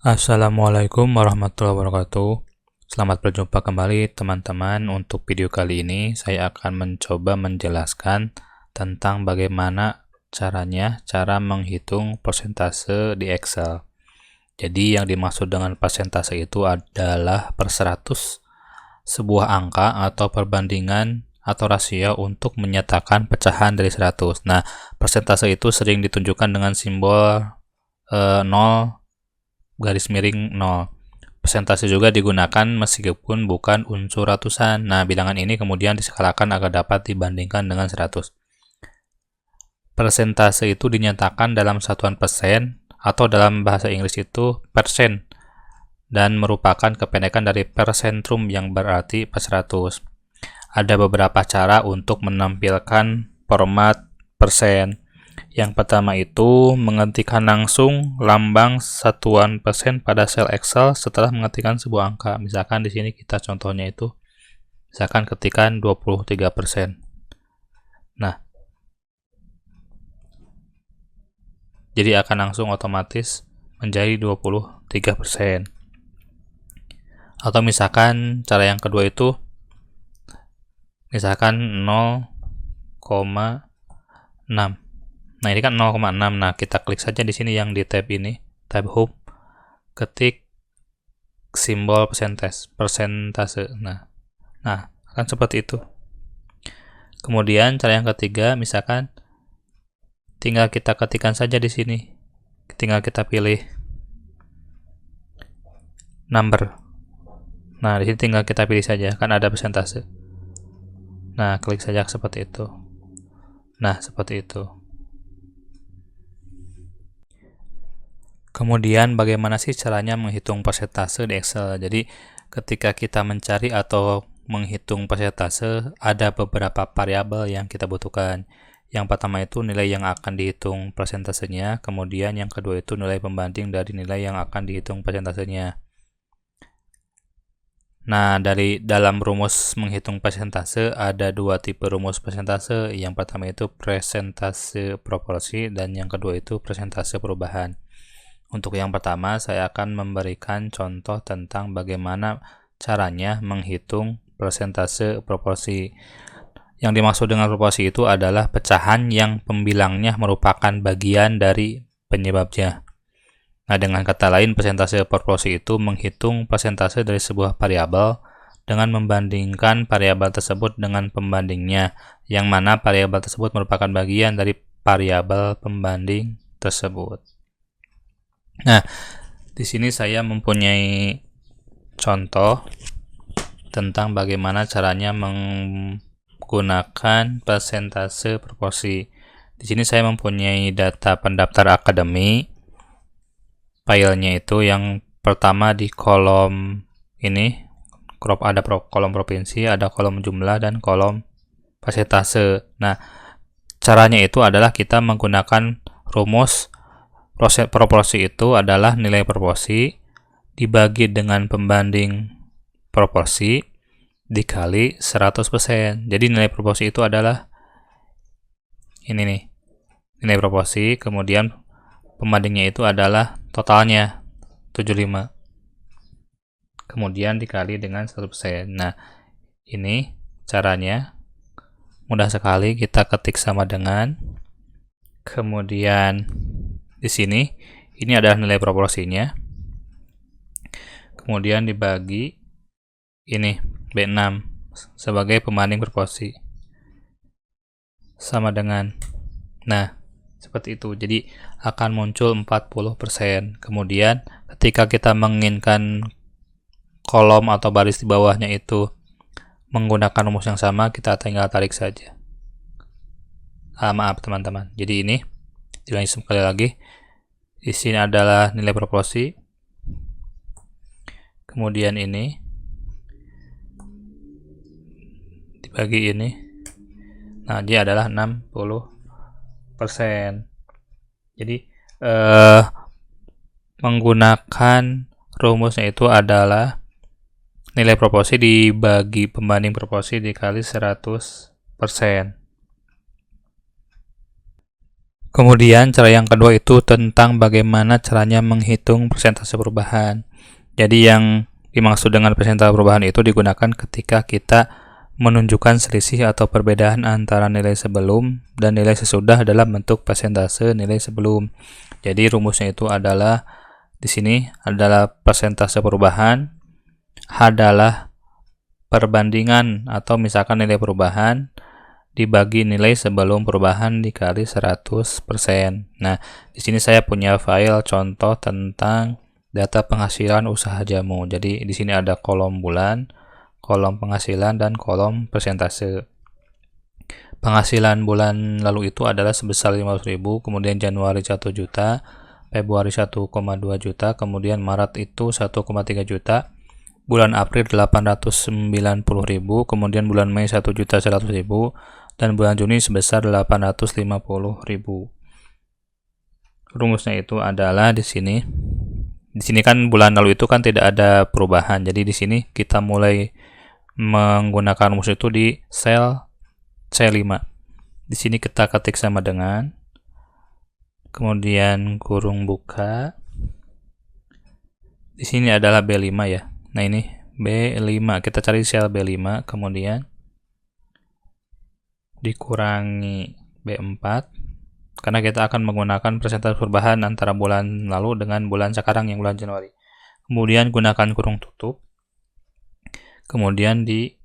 Assalamualaikum warahmatullahi wabarakatuh. Selamat berjumpa kembali teman-teman. Untuk video kali ini saya akan mencoba menjelaskan tentang bagaimana cara menghitung persentase di Excel. Jadi yang dimaksud dengan persentase itu adalah per 100 sebuah angka atau perbandingan atau rasio untuk menyatakan pecahan dari 100. Nah, persentase itu sering ditunjukkan dengan simbol 0 garis miring 0. Persentase juga digunakan meskipun bukan unsur ratusan. Nah, bilangan ini kemudian diskalakan agar dapat dibandingkan dengan 100. Persentase itu dinyatakan dalam satuan persen atau dalam bahasa Inggris itu persen dan merupakan kependekan dari persentrum yang berarti per 100. Ada beberapa cara untuk menampilkan format persen. Yang pertama itu mengetikkan langsung lambang satuan persen pada sel Excel setelah mengetikkan sebuah angka. Misalkan di sini kita contohnya itu misalkan ketikan 23%. Nah, jadi akan langsung otomatis menjadi 23%. Atau misalkan cara yang kedua itu misalkan 0,6. Nah, ini kan 0,6. Nah, kita klik saja di sini yang di tab ini, tab home, ketik simbol persentase. Nah, akan seperti itu. Kemudian cara yang ketiga, misalkan tinggal kita ketikkan saja di sini. Tinggal kita pilih number. Nah, di sini tinggal kita pilih saja, kan ada persentase. Nah, klik saja seperti itu. Nah, seperti itu. Kemudian bagaimana sih caranya menghitung persentase di Excel? Jadi ketika kita mencari atau menghitung persentase, ada beberapa variabel yang kita butuhkan. Yang pertama itu nilai yang akan dihitung persentasenya, kemudian yang kedua itu nilai pembanding dari nilai yang akan dihitung persentasenya. Nah, dalam rumus menghitung persentase ada dua tipe rumus persentase. Yang pertama itu persentase proporsi dan yang kedua itu persentase perubahan. Untuk yang pertama, saya akan memberikan contoh tentang bagaimana caranya menghitung persentase proporsi. Yang dimaksud dengan proporsi itu adalah pecahan yang pembilangnya merupakan bagian dari penyebabnya. Nah, dengan kata lain, persentase proporsi itu menghitung persentase dari sebuah variabel dengan membandingkan variabel tersebut dengan pembandingnya, yang mana variabel tersebut merupakan bagian dari variabel pembanding tersebut. Nah, di sini saya mempunyai contoh tentang bagaimana caranya menggunakan persentase proporsi. Di sini saya mempunyai data pendaftar akademi. Filenya itu yang pertama di kolom ini, ada kolom provinsi, ada kolom jumlah dan kolom persentase. Nah, caranya itu adalah kita menggunakan rumus proporsi itu adalah nilai proporsi dibagi dengan pembanding proporsi dikali 100%. Jadi nilai proporsi itu adalah ini nih. Nilai proporsi, kemudian pembandingnya itu adalah totalnya 75. Kemudian dikali dengan 100%. Nah, ini caranya mudah sekali, kita ketik sama dengan, kemudian di sini ini adalah nilai proporsinya, kemudian dibagi ini B6 sebagai pembanding proporsi sama dengan, nah seperti itu. Jadi akan muncul 40%. Kemudian ketika kita menginginkan kolom atau baris di bawahnya itu menggunakan rumus yang sama, kita tinggal tarik saja. Maaf teman-teman, jadi ini diulangi sekali lagi. Di sini adalah nilai proporsi, kemudian ini dibagi ini. Nah, dia adalah 60%. Jadi menggunakan rumusnya itu adalah nilai proporsi dibagi pembanding proporsi dikali 100%. Kemudian cara yang kedua itu tentang bagaimana caranya menghitung persentase perubahan. Jadi yang dimaksud dengan persentase perubahan itu digunakan ketika kita menunjukkan selisih atau perbedaan antara nilai sebelum dan nilai sesudah dalam bentuk persentase nilai sebelum. Jadi rumusnya itu adalah di sini adalah persentase perubahan adalah perbandingan atau misalkan nilai perubahan dibagi nilai sebelum perubahan dikali 100%. Nah, di sini saya punya file contoh tentang data penghasilan usaha jamu. Jadi di sini ada kolom bulan, kolom penghasilan, dan kolom persentase. Penghasilan bulan lalu itu adalah sebesar 500.000, kemudian Januari 1 juta, Februari 1,2 juta, kemudian Maret itu 1,3 juta, bulan April 890.000, kemudian bulan Mei 1.100.000, dan bulan Juni sebesar 850.000. Rumusnya itu adalah di sini. Di sini kan bulan lalu itu kan tidak ada perubahan. Jadi di sini kita mulai menggunakan rumus itu di sel C5. Di sini kita ketik sama dengan, kemudian kurung buka. Di sini adalah B5 ya. Nah, ini B5. Kita cari sel B5, kemudian dikurangi B4, karena kita akan menggunakan persentase perubahan antara bulan lalu dengan bulan sekarang yang bulan Januari. Kemudian gunakan kurung tutup, kemudian di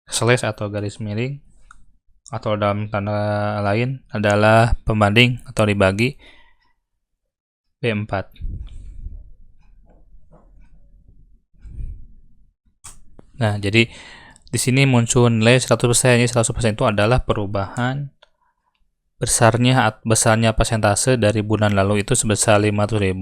slash atau garis miring, atau dalam tanda lain adalah pembanding atau dibagi B4. Nah, jadi di sini muncul nilai 100%. Jadi 100% itu adalah perubahan besarnya persentase dari bulan lalu itu sebesar 500.000,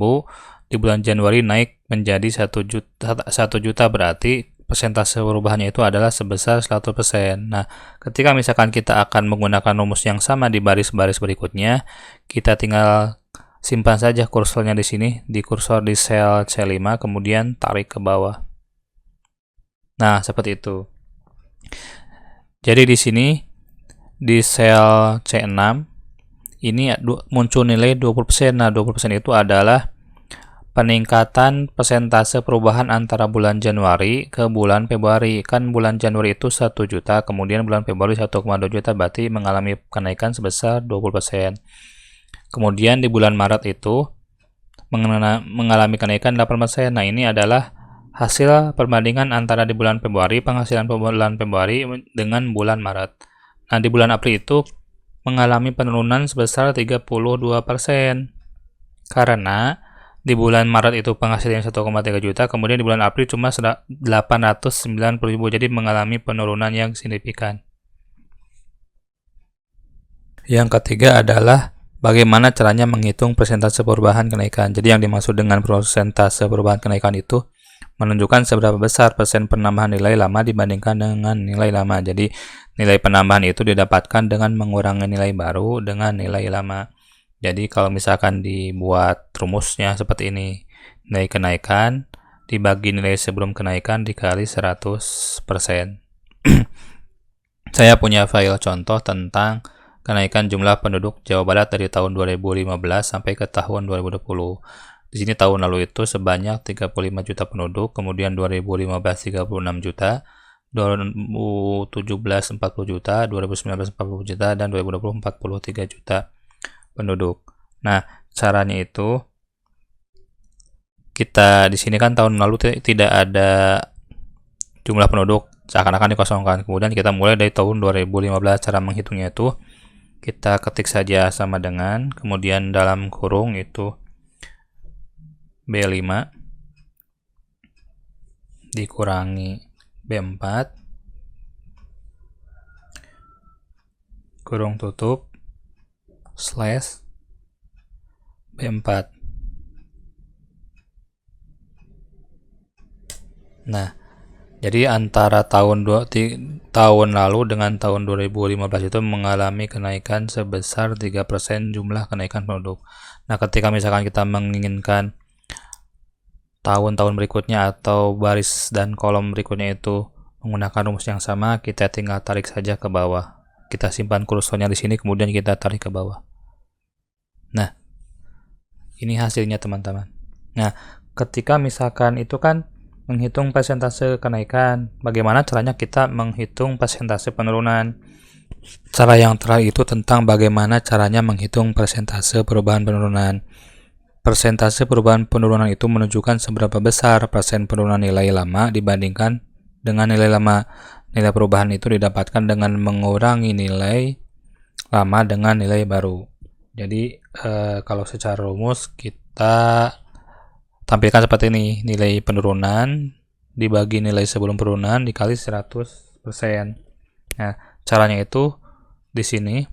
di bulan Januari naik menjadi 1 juta, berarti persentase perubahannya itu adalah sebesar 100%. Nah, ketika misalkan kita akan menggunakan rumus yang sama di baris-baris berikutnya, kita tinggal simpan saja kursornya di sini, di kursor di sel C5, kemudian tarik ke bawah. Nah, seperti itu. Jadi di sini di sel C6 ini muncul nilai 20%. Nah, 20% itu adalah peningkatan persentase perubahan antara bulan Januari ke bulan Februari. Kan bulan Januari itu 1 juta, kemudian bulan Februari 1,2 juta, berarti mengalami kenaikan sebesar 20%. Kemudian di bulan Maret itu mengalami kenaikan 8%. Nah, ini adalah hasil perbandingan antara di bulan Februari, penghasilan bulan Februari dengan bulan Maret. Nah, di bulan April itu mengalami penurunan sebesar 32%. Karena di bulan Maret itu penghasilan 1,3 juta, kemudian di bulan April cuma 890.000, jadi mengalami penurunan yang signifikan. Yang ketiga adalah bagaimana caranya menghitung persentase perubahan kenaikan. Jadi yang dimaksud dengan persentase perubahan kenaikan itu menunjukkan seberapa besar persen penambahan nilai lama dibandingkan dengan nilai lama. Jadi nilai penambahan itu didapatkan dengan mengurangi nilai baru dengan nilai lama. Jadi kalau misalkan dibuat rumusnya seperti ini, nilai kenaikan dibagi nilai sebelum kenaikan dikali 100%. Saya punya file contoh tentang kenaikan jumlah penduduk Jawa Barat dari tahun 2015 sampai ke tahun 2020. Di sini tahun lalu itu sebanyak 35 juta penduduk, kemudian 2015 36 juta, 2017 40 juta, 2019 40 juta, dan 2020 43 juta penduduk. Nah, caranya itu kita di sini kan tahun lalu tidak ada jumlah penduduk, seakan-akan dikosongkan. Kemudian kita mulai dari tahun 2015. Cara menghitungnya itu kita ketik saja sama dengan, kemudian dalam kurung itu B5 dikurangi B4 kurung tutup slash B4. Nah, jadi antara tahun lalu dengan tahun 2015 itu mengalami kenaikan sebesar 3% jumlah kenaikan penduduk. Nah, ketika misalkan kita menginginkan tahun-tahun berikutnya atau baris dan kolom berikutnya itu menggunakan rumus yang sama, kita tinggal tarik saja ke bawah. Kita simpan kursornya di sini, kemudian kita tarik ke bawah. Ini hasilnya teman-teman. Nah, ketika misalkan itu kan menghitung persentase kenaikan, bagaimana caranya kita menghitung persentase penurunan? Cara yang terakhir itu tentang bagaimana caranya menghitung persentase perubahan penurunan. Persentase perubahan penurunan itu menunjukkan seberapa besar persen penurunan nilai lama dibandingkan dengan nilai lama. Nilai perubahan itu didapatkan dengan mengurangi nilai lama dengan nilai baru. Jadi kalau secara rumus kita tampilkan seperti ini, nilai penurunan dibagi nilai sebelum penurunan dikali 100%. Nah, caranya itu di sini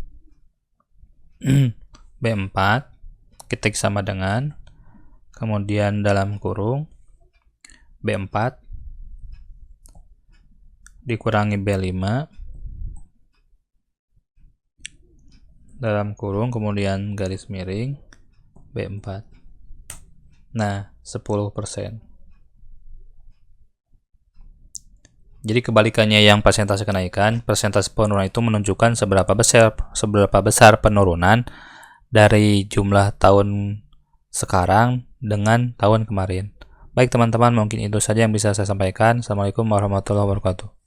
B4 ketik sama dengan, kemudian dalam kurung B4 dikurangi B5 dalam kurung, kemudian garis miring B4. Nah, 10%. Jadi kebalikannya yang persentase kenaikan, persentase penurunan itu menunjukkan seberapa besar penurunan dari jumlah tahun sekarang dengan tahun kemarin. Baik teman-teman, mungkin itu saja yang bisa saya sampaikan. Assalamualaikum warahmatullahi wabarakatuh.